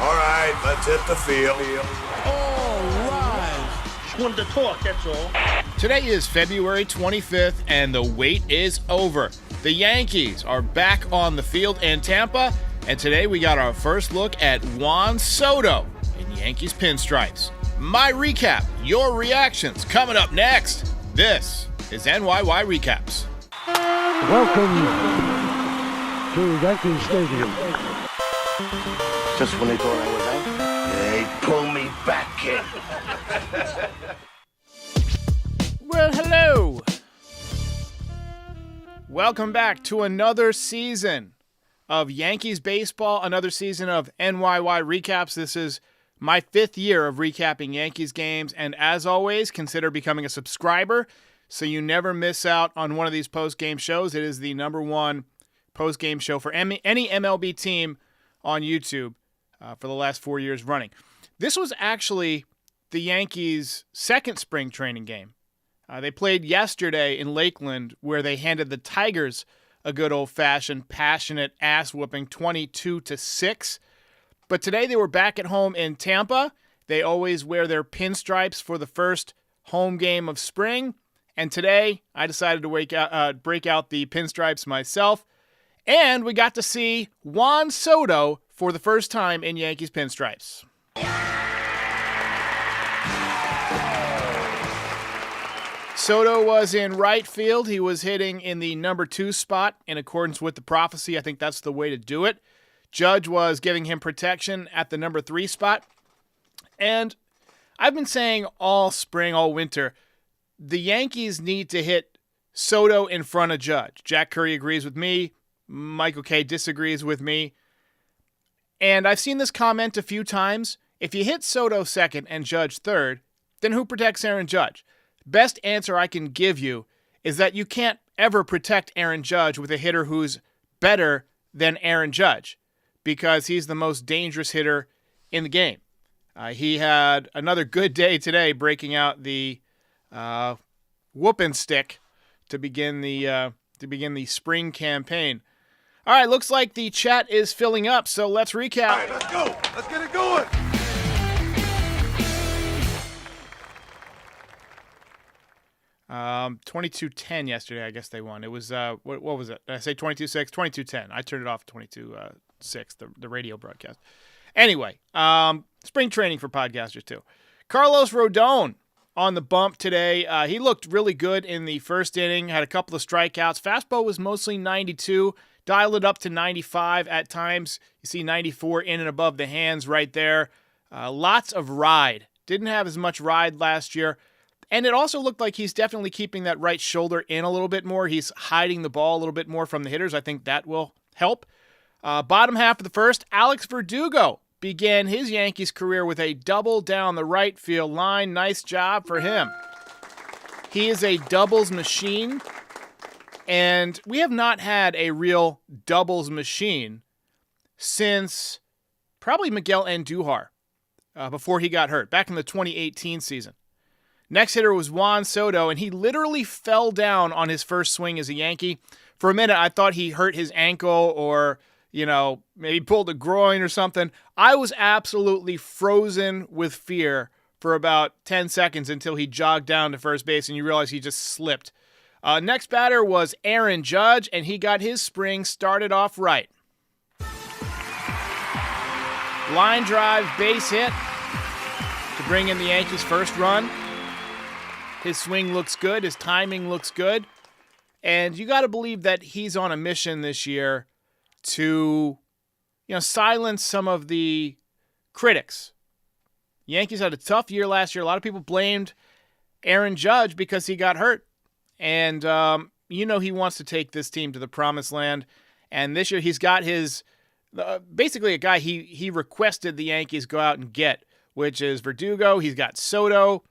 All right, let's hit the field. All right. Just wanted to talk, that's all. Today is February 25th, and the wait is over. The Yankees are back on the field in Tampa, and today we got our first look at Juan Soto in Yankees pinstripes. My recap, your reactions, coming up next. This is NYY Recaps. Welcome to Yankee Stadium. Just when they thought I was out, they pull me back, kid. Well, hello. Welcome back to another season of Yankees baseball, another season of NYY Recaps. This is my 5th year of recapping Yankees games, and as always, consider becoming a subscriber so you never miss out on one of these post-game shows. It is the #1 post-game show for any MLB team on YouTube for the last 4 years running. This was actually the Yankees' second spring training game. They played yesterday in Lakeland, where they handed the Tigers a good old-fashioned, passionate ass-whooping 22-6. But today they were back at home in Tampa. They always wear their pinstripes for the first home game of spring. And today I decided to break out the pinstripes myself. And we got to see Juan Soto for the first time in Yankees pinstripes. Soto was in right field. He was hitting in the number 2 spot in accordance with the prophecy. I think that's the way to do it. Judge was giving him protection at the number 3 spot. And I've been saying all spring, all winter, the Yankees need to hit Soto in front of Judge. Jack Curry agrees with me. Michael K disagrees with me. And I've seen this comment a few times. If you hit Soto second and Judge third, then who protects Aaron Judge? Best answer I can give you is that you can't ever protect Aaron Judge with a hitter who's better than Aaron Judge, because he's the most dangerous hitter in the game. He had another good day today, breaking out the whooping stick to begin the spring campaign. All right, looks like the chat is filling up, so let's recap. All right, let's go. Let's get it going. 22-10 yesterday, I guess they won. It was, what was it? Did I say 22-6? 22-10. I turned it off 22-6, the radio broadcast. Anyway, spring training for podcasters too. Carlos Rodón on the bump today. He looked really good in the first inning, had a couple of strikeouts. Fastball was mostly 92, dialed it up to 95 at times. You see 94 in and above the hands right there. Lots of ride. Didn't have as much ride last year. And it also looked like he's definitely keeping that right shoulder in a little bit more. He's hiding the ball a little bit more from the hitters. I think that will help. Bottom half of the first, Alex Verdugo began his Yankees career with a double down the right field line. Nice job for him. He is a doubles machine, and we have not had a real doubles machine since probably Miguel Andujar before he got hurt, back in the 2018 season. Next hitter was Juan Soto, and he literally fell down on his first swing as a Yankee. For a minute, I thought he hurt his ankle or, maybe pulled a groin or something. I was absolutely frozen with fear for about 10 seconds until he jogged down to first base, and you realize he just slipped. Next batter was Aaron Judge, and he got his spring started off right. Line drive, base hit to bring in the Yankees' first run. His swing looks good. His timing looks good. And you got to believe that he's on a mission this year to, silence some of the critics. Yankees had a tough year last year. A lot of people blamed Aaron Judge because he got hurt. And, he wants to take this team to the promised land. And this year he's got his, basically a guy he requested the Yankees go out and get, which is Verdugo. He's got Soto.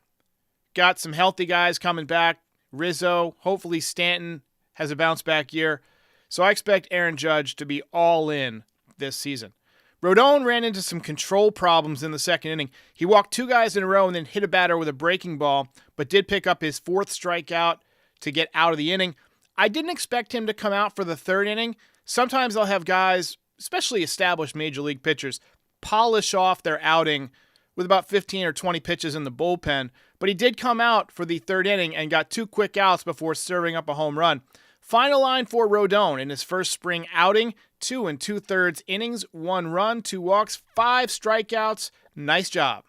Got some healthy guys coming back. Rizzo, hopefully Stanton has a bounce-back year. So I expect Aaron Judge to be all in this season. Rodón ran into some control problems in the second inning. He walked 2 guys in a row and then hit a batter with a breaking ball, but did pick up his 4th strikeout to get out of the inning. I didn't expect him to come out for the 3rd inning. Sometimes I'll have guys, especially established major league pitchers, polish off their outing with about 15 or 20 pitches in the bullpen, but he did come out for the third inning and got 2 quick outs before serving up a home run. Final line for Rodón in his first spring outing, 2 2/3 innings, 1 run, 2 walks, 5 strikeouts. Nice job.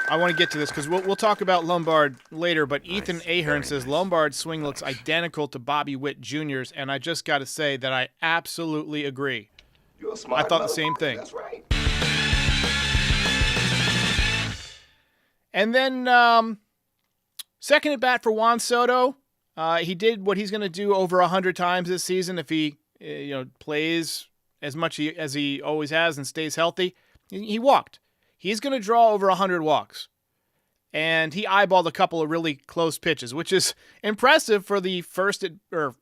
I want to get to this because we'll talk about Lombard later, but Ethan Ahern says Lombard's swing looks identical to Bobby Witt Jr.'s, and I just got to say that I absolutely agree. I thought the same thing. That's right. And then second at bat for Juan Soto. He did what he's going to do over 100 times this season if he plays as much as he always has and stays healthy. He walked. He's going to draw over 100 walks. And he eyeballed a couple of really close pitches, which is impressive for the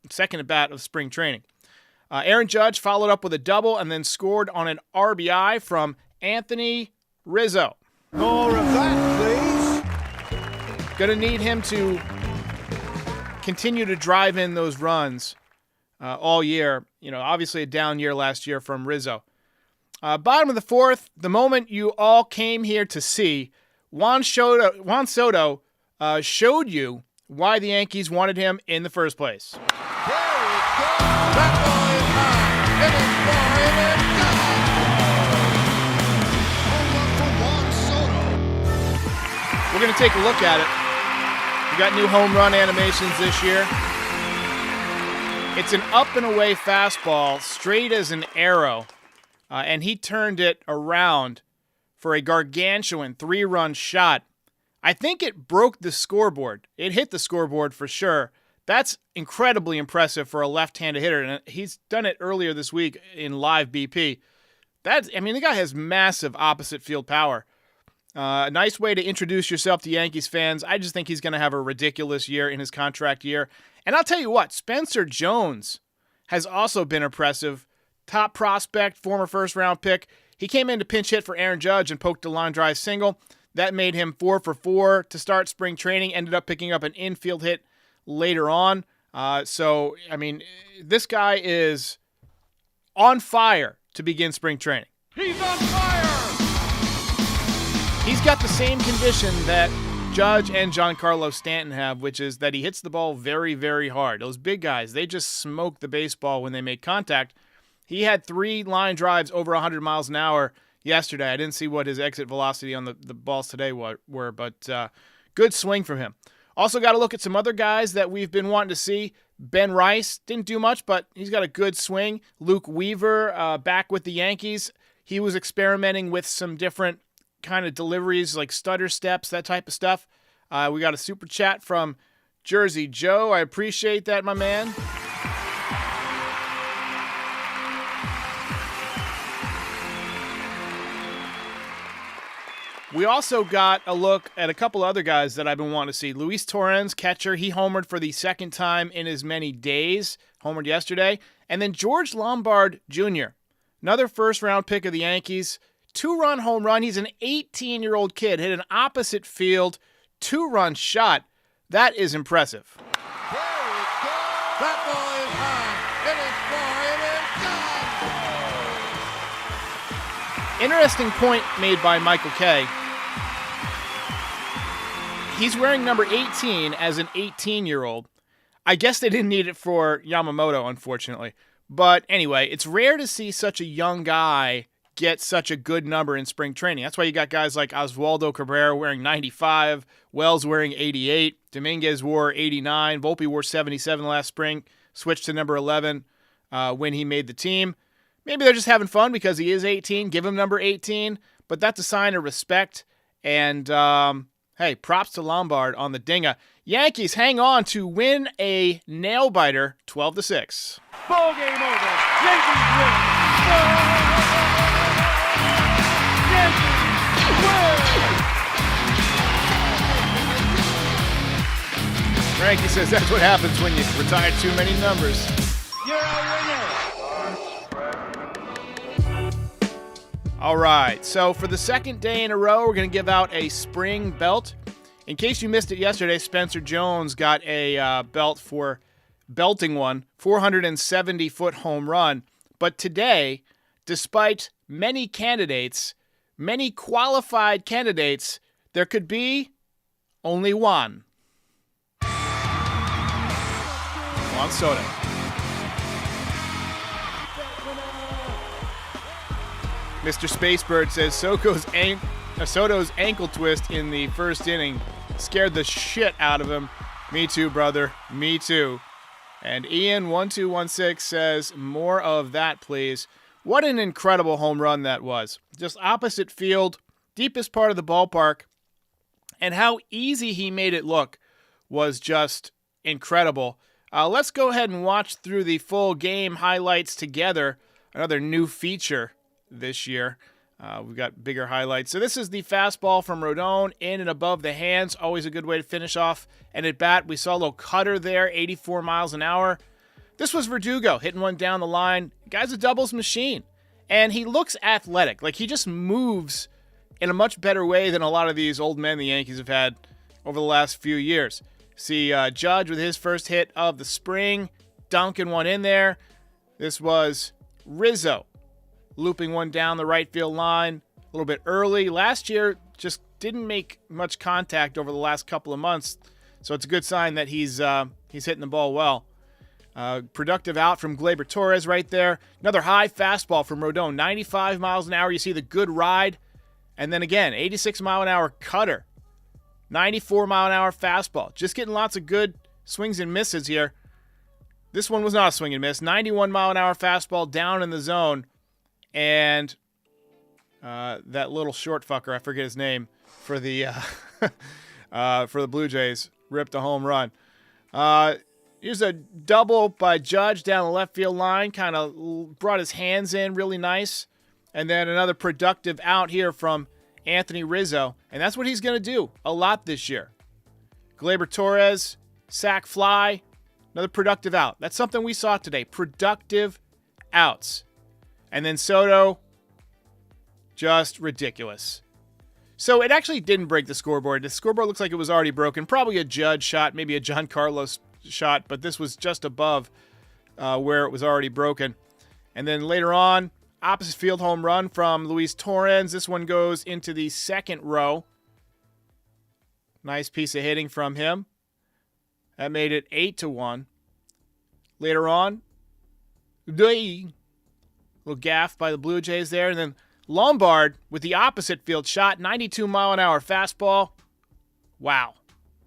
second at bat of spring training. Aaron Judge followed up with a double and then scored on an RBI from Anthony Rizzo. More of that, please. Going to need him to continue to drive in those runs all year. Obviously a down year last year from Rizzo. Bottom of the fourth, the moment you all came here to see, Juan Soto showed you why the Yankees wanted him in the first place. There it goes. That ball is high. It is far. It is gone. Home run for Juan Soto. We're going to take a look at it. We got new home run animations this year. It's an up and away fastball, straight as an arrow. And he turned it around for a gargantuan 3-run shot. I think it broke the scoreboard. It hit the scoreboard for sure. That's incredibly impressive for a left-handed hitter, and he's done it earlier this week in live BP. The guy has massive opposite field power. A nice way to introduce yourself to Yankees fans. I just think he's going to have a ridiculous year in his contract year. And I'll tell you what, Spencer Jones has also been impressive. Top prospect, former first-round pick. He came in to pinch hit for Aaron Judge and poked a line drive single. That made him 4 for 4 to start spring training. Ended up picking up an infield hit later on. This guy is on fire to begin spring training. He's on fire. He's got the same condition that Judge and Giancarlo Stanton have, which is that he hits the ball very, very hard. Those big guys, they just smoke the baseball when they make contact. He had 3 line drives over 100 miles an hour yesterday. I didn't see what his exit velocity on the balls today were, but good swing from him. Also got to look at some other guys that we've been wanting to see. Ben Rice didn't do much, but he's got a good swing. Luke Weaver back with the Yankees. He was experimenting with some different kind of deliveries like stutter steps, that type of stuff. We got a super chat from Jersey Joe. I appreciate that, my man. We also got a look at a couple other guys that I've been wanting to see. Luis Torrens, catcher, he homered for the second time in as many days. Homered yesterday. And then George Lombard Jr., another first-round pick of the Yankees. 2-run home run. He's an 18-year-old kid. Hit an opposite field 2-run shot. That is impressive. There it goes. That ball is high. It is far. It is gone. Interesting point made by Michael Kay. He's wearing number 18 as an 18-year-old. I guess they didn't need it for Yamamoto, unfortunately. But anyway, it's rare to see such a young guy get such a good number in spring training. That's why you got guys like Oswaldo Cabrera wearing 95, Wells wearing 88, Dominguez wore 89, Volpe wore 77 last spring, switched to number 11 when he made the team. Maybe they're just having fun because he is 18. Give him number 18, but that's a sign of respect. And, hey, props to Lombard on the dinger. Yankees hang on to win a nail-biter 12-6. Ball game over. Yankees win. Yankees win. Frankie says that's what happens when you retire too many numbers. You're a winner. All right, so for the second day in a row, we're going to give out a spring belt. In case you missed it yesterday, Spencer Jones got a belt for belting one, 470-foot home run. But today, despite many candidates, many qualified candidates, there could be only one. Juan Soto. Mr. Spacebird says Soto's ankle twist in the first inning scared the shit out of him. Me too, brother. Me too. And Ian1216 says, more of that, please. What an incredible home run that was. Just opposite field, deepest part of the ballpark. And how easy he made it look was just incredible. Let's go ahead and watch through the full game highlights together. Another new feature this year. We've got bigger highlights. So this is the fastball from Rodón, in and above the hands. Always a good way to finish off an at-bat. We saw a little cutter there, 84 miles an hour. This was Verdugo hitting one down the line. Guy's a doubles machine. And he looks athletic. Like, he just moves in a much better way than a lot of these old men the Yankees have had over the last few years. See Judge with his first hit of the spring, dunking one in there. This was Rizzo looping one down the right field line a little bit early. Last year, just didn't make much contact over the last couple of months, so it's a good sign that he's hitting the ball well. Productive out from Gleyber Torres right there. Another high fastball from Rodón, 95 miles an hour. You see the good ride. And then again, 86 mile an hour cutter, 94 mile an hour fastball. Just getting lots of good swings and misses here. This one was not a swing and miss. 91 mile an hour fastball down in the zone. And that little short fucker, I forget his name, for the Blue Jays, ripped a home run. Here's a double by Judge down the left field line. Kind of brought his hands in really nice. And then another productive out here from Anthony Rizzo. And that's what he's going to do a lot this year. Gleyber Torres, sac fly, another productive out. That's something we saw today. Productive outs. And then Soto, just ridiculous. So it actually didn't break the scoreboard. The scoreboard looks like it was already broken. Probably a Judge shot, maybe a Giancarlo shot, but this was just above where it was already broken. And then later on, opposite field home run from Luis Torrens. This one goes into the second row. Nice piece of hitting from him. That made it 8-1. Later on, little gaff by the Blue Jays there. And then Lombard with the opposite field shot, 92 mile an hour fastball. Wow.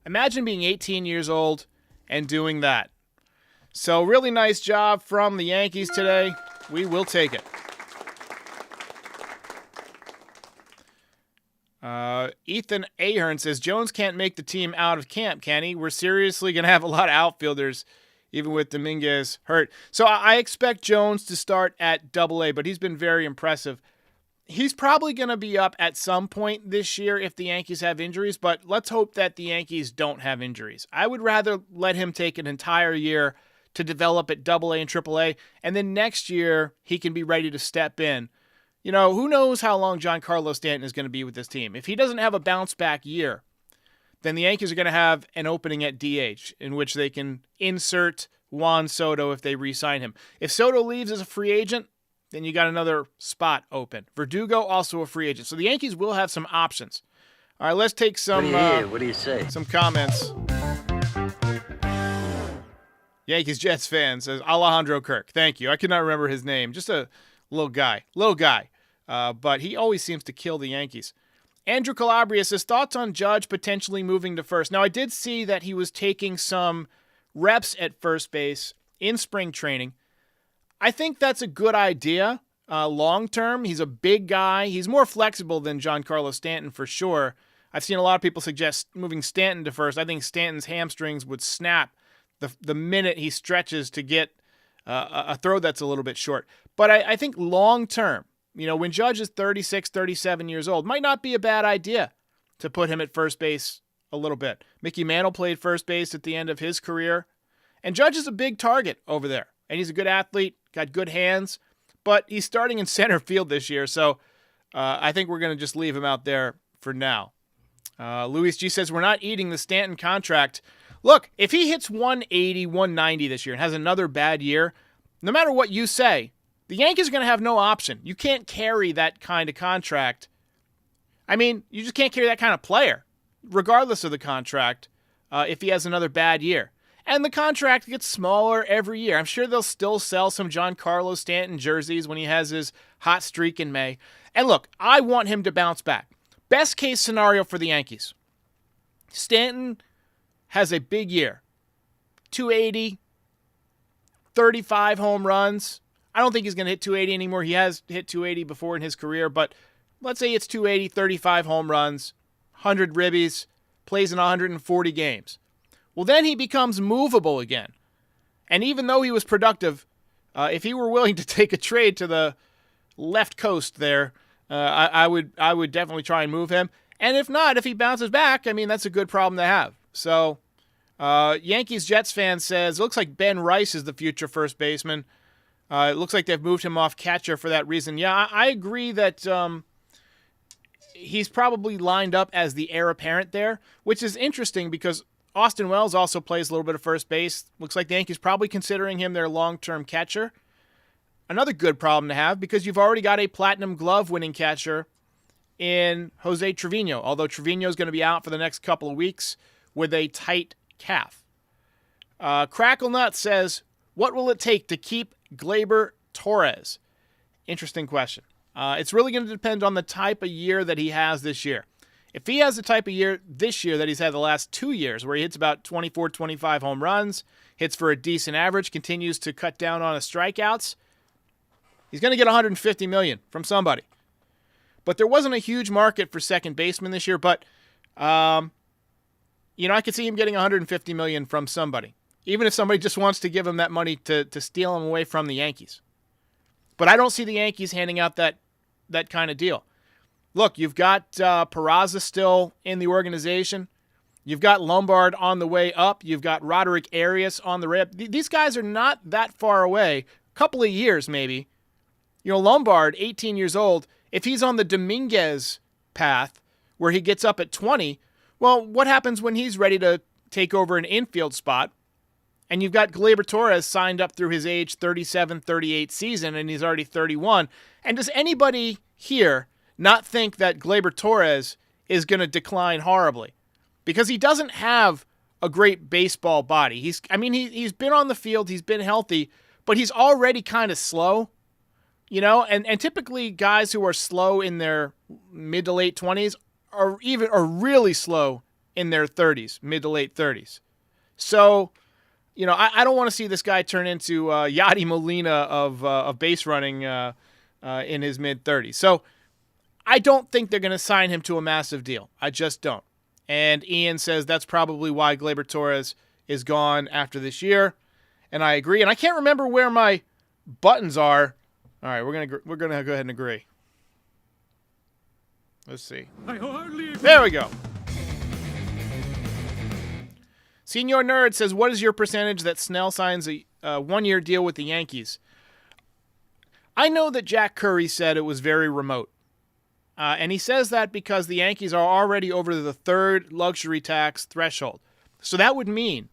Imagine being 18 years old and doing that. So really nice job from the Yankees today. We will take it. Ethan Ahern says, Jones can't make the team out of camp, can he? We're seriously going to have a lot of outfielders, even with Dominguez hurt. So I expect Jones to start at Double-A, but he's been very impressive. He's probably going to be up at some point this year if the Yankees have injuries, but let's hope that the Yankees don't have injuries. I would rather let him take an entire year to develop at Double-A and Triple-A, and then next year he can be ready to step in. You know, who knows how long Giancarlo Stanton is going to be with this team. If he doesn't have a bounce-back year, then the Yankees are going to have an opening at DH in which they can insert Juan Soto if they re-sign him. If Soto leaves as a free agent, then you got another spot open. Verdugo, also a free agent. So the Yankees will have some options. All right, let's take some What do you say? Some comments. Yankees Jets fan says, Alejandro Kirk. Thank you. I could not remember his name. Just a little guy. But he always seems to kill the Yankees. Andrew Calabria says, thoughts on Judge potentially moving to first. Now, I did see that he was taking some reps at first base in spring training. I think that's a good idea long term. He's a big guy. He's more flexible than Giancarlo Stanton for sure. I've seen a lot of people suggest moving Stanton to first. I think Stanton's hamstrings would snap the minute he stretches to get a throw that's a little bit short. But I think long term, you know, when Judge is 36, 37 years old, might not be a bad idea to put him at first base a little bit. Mickey Mantle played first base at the end of his career. And Judge is a big target over there. And he's a good athlete, got good hands. But he's starting in center field this year, so I think we're going to just leave him out there for now. Luis G says, we're not eating the Stanton contract. Look, if he hits 180, 190 this year and has another bad year, no matter what you say, the Yankees are going to have no option. You can't carry that kind of contract. I mean, you just can't carry that kind of player, regardless of the contract, if he has another bad year. And the contract gets smaller every year. I'm sure they'll still sell some Giancarlo Stanton jerseys when he has his hot streak in May. And look, I want him to bounce back. Best case scenario for the Yankees. Stanton has a big year. 280, 35 home runs. I don't think he's going to hit 280 anymore. He has hit 280 before in his career, but let's say it's 280, 35 home runs, 100 ribbies, plays in 140 games. Well, then he becomes movable again. And even though he was productive, if he were willing to take a trade to the left coast there, I would definitely try and move him. And if not, if he bounces back, I mean, that's a good problem to have. So, Yankees-Jets fan says, it looks like Ben Rice is the future first baseman. It looks like they've moved him off catcher for that reason. Yeah, I agree that he's probably lined up as the heir apparent there, which is interesting because Austin Wells also plays a little bit of first base. Looks like the Yankees probably considering him their long-term catcher. Another good problem to have because you've already got a Platinum Glove winning catcher in Jose Trevino, although Trevino is going to be out for the next couple of weeks with a tight calf. Cracklenut says, what will it take to keep Gleyber Torres? Interesting question. It's really going to depend on the type of year that he has this year. If he has the type of year this year that he's had the last 2 years, where he hits about 24, 25 home runs, hits for a decent average, continues to cut down on his strikeouts, he's going to get $150 million from somebody. But there wasn't a huge market for second baseman this year, but I could see him getting $150 million from somebody, even if somebody just wants to give him that money to steal him away from the Yankees. But I don't see the Yankees handing out that kind of deal. Look, you've got Peraza still in the organization. You've got Lombard on the way up. You've got Roderick Arias on the way up. These guys are not that far away. A couple of years, maybe. Lombard, 18 years old, if he's on the Dominguez path where he gets up at 20, well, what happens when he's ready to take over an infield spot? And you've got Gleyber Torres signed up through his age 37, 38 season, and he's already 31. And does anybody here not think that Gleyber Torres is going to decline horribly? Because he doesn't have a great baseball body. He's been on the field, he's been healthy, but he's already kind of slow. And typically guys who are slow in their mid to late 20s are really slow in their 30s, mid to late 30s. So, I don't want to see this guy turn into Yadi Molina of base running in his mid 30s. So I don't think they're going to sign him to a massive deal. I just don't. And Ian says that's probably why Gleyber Torres is gone after this year. And I agree. And I can't remember where my buttons are. All right, we're gonna go ahead and agree. Let's see. There we go. Senior Nerd says, what is your percentage that Snell signs a one-year deal with the Yankees? I know that Jack Curry said it was very remote. And he says that because the Yankees are already over the third luxury tax threshold. So that would mean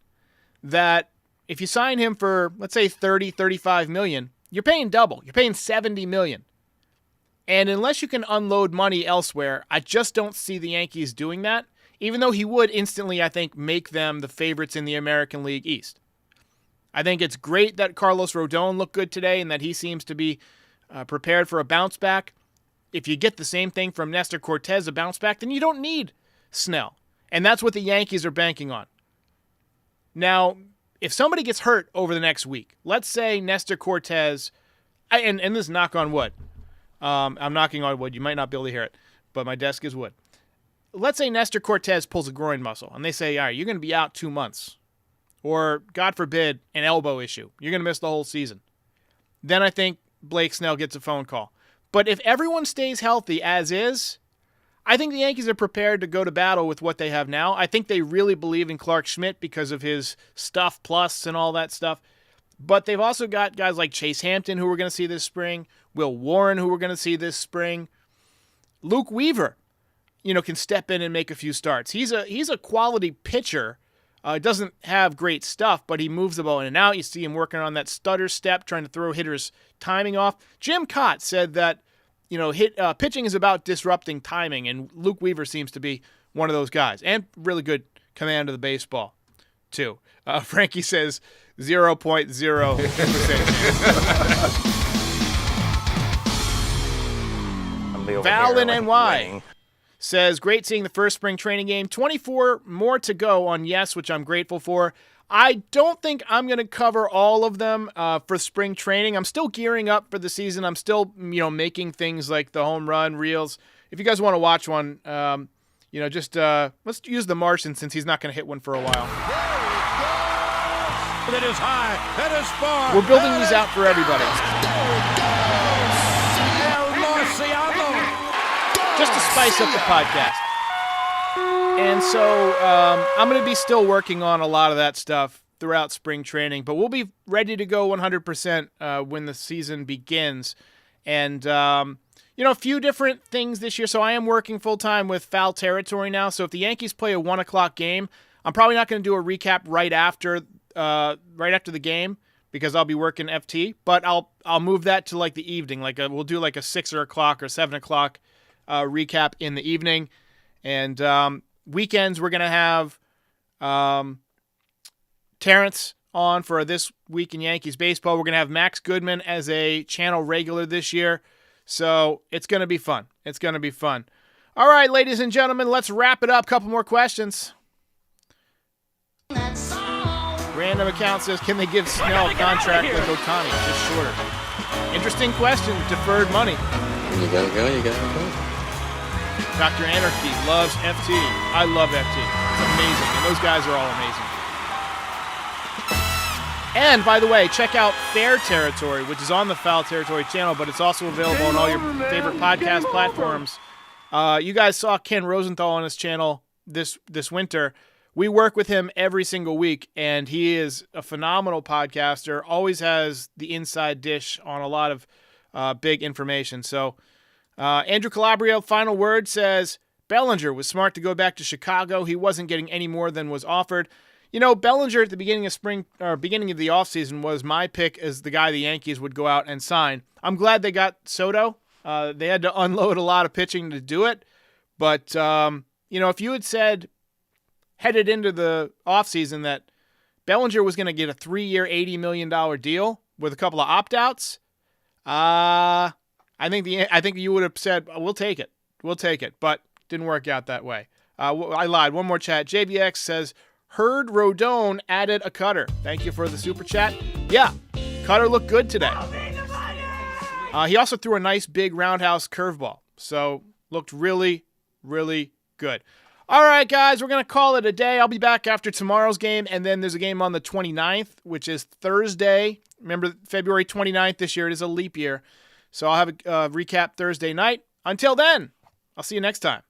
that if you sign him for, let's say, $30, $35 million, you're paying double. You're paying $70 million. And unless you can unload money elsewhere, I just don't see the Yankees doing that, even though he would instantly, I think, make them the favorites in the American League East. I think it's great that Carlos Rodón looked good today and that he seems to be prepared for a bounce back. If you get the same thing from Nestor Cortez, a bounce back, then you don't need Snell. And that's what the Yankees are banking on. Now, if somebody gets hurt over the next week, let's say Nestor Cortez, and this is knock on wood. I'm knocking on wood. You might not be able to hear it, but my desk is wood. Let's say Nestor Cortez pulls a groin muscle, and they say, all right, you're going to be out 2 months. Or, God forbid, an elbow issue. You're going to miss the whole season. Then I think Blake Snell gets a phone call. But if everyone stays healthy as is, I think the Yankees are prepared to go to battle with what they have now. I think they really believe in Clark Schmidt because of his stuff plus and all that stuff. But they've also got guys like Chase Hampton, who we're going to see this spring, Will Warren, who we're going to see this spring. Luke Weaver, can step in and make a few starts. He's a quality pitcher Doesn't have great stuff, but he moves the ball in and out. You see him working on that stutter step, trying to throw hitters' timing off. Jim Kratz said that, pitching is about disrupting timing, and Luke Weaver seems to be one of those guys. And really good command of the baseball, too. Frankie says 0.0%. Val in NY says, great seeing the first spring training game. 24 more to go on Yes, which I'm grateful for. I don't think I'm going to cover all of them for spring training. I'm still gearing up for the season. I'm still, making things like the home run reels. If you guys want to watch one, let's use the Martian since he's not going to hit one for a while. That is high. That is far. We're building these out for everybody. Just to spice up the podcast. And so I'm going to be still working on a lot of that stuff throughout spring training, but we'll be ready to go 100% when the season begins. And, a few different things this year. So I am working full-time with Foul Territory now. So if the Yankees play a 1 o'clock game, I'm probably not going to do a recap right after the game because I'll be working FT, but I'll move that to like the evening. We'll do like a 6 o'clock or 7 o'clock recap in the evening. And weekends, we're going to have Terrence on for This Week in Yankees Baseball. We're going to have Max Goodman as a channel regular this year. So it's going to be fun. It's going to be fun. All right, ladies and gentlemen, let's wrap it up. Couple more questions. Random account says, can they give Snell a contract like Ohtani, just shorter? Interesting question. Deferred money. You gotta go. Dr. Anarchy loves FT. I love FT. It's amazing. And those guys are all amazing. And, by the way, check out Fair Territory, which is on the Foul Territory channel, but it's also available on all your favorite podcast platforms. You guys saw Ken Rosenthal on his channel this winter. We work with him every single week, and he is a phenomenal podcaster, always has the inside dish on a lot of big information. So Andrew Calabria, final word, says, Bellinger was smart to go back to Chicago. He wasn't getting any more than was offered. Bellinger at the beginning of the offseason was my pick as the guy the Yankees would go out and sign. I'm glad they got Soto. They had to unload a lot of pitching to do it. But, if you had said headed into the offseason that Bellinger was going to get a 3-year, $80 million deal with a couple of opt-outs, I think you would have said, we'll take it. But didn't work out that way. I lied. One more chat. JBX says, heard Rodón added a cutter. Thank you for the super chat. Yeah, cutter looked good today. He also threw a nice big roundhouse curveball. So looked really, really good. All right, guys, we're going to call it a day. I'll be back after tomorrow's game, and then there's a game on the 29th, which is Thursday. Remember, February 29th this year. It is a leap year. So I'll have a recap Thursday night. Until then, I'll see you next time.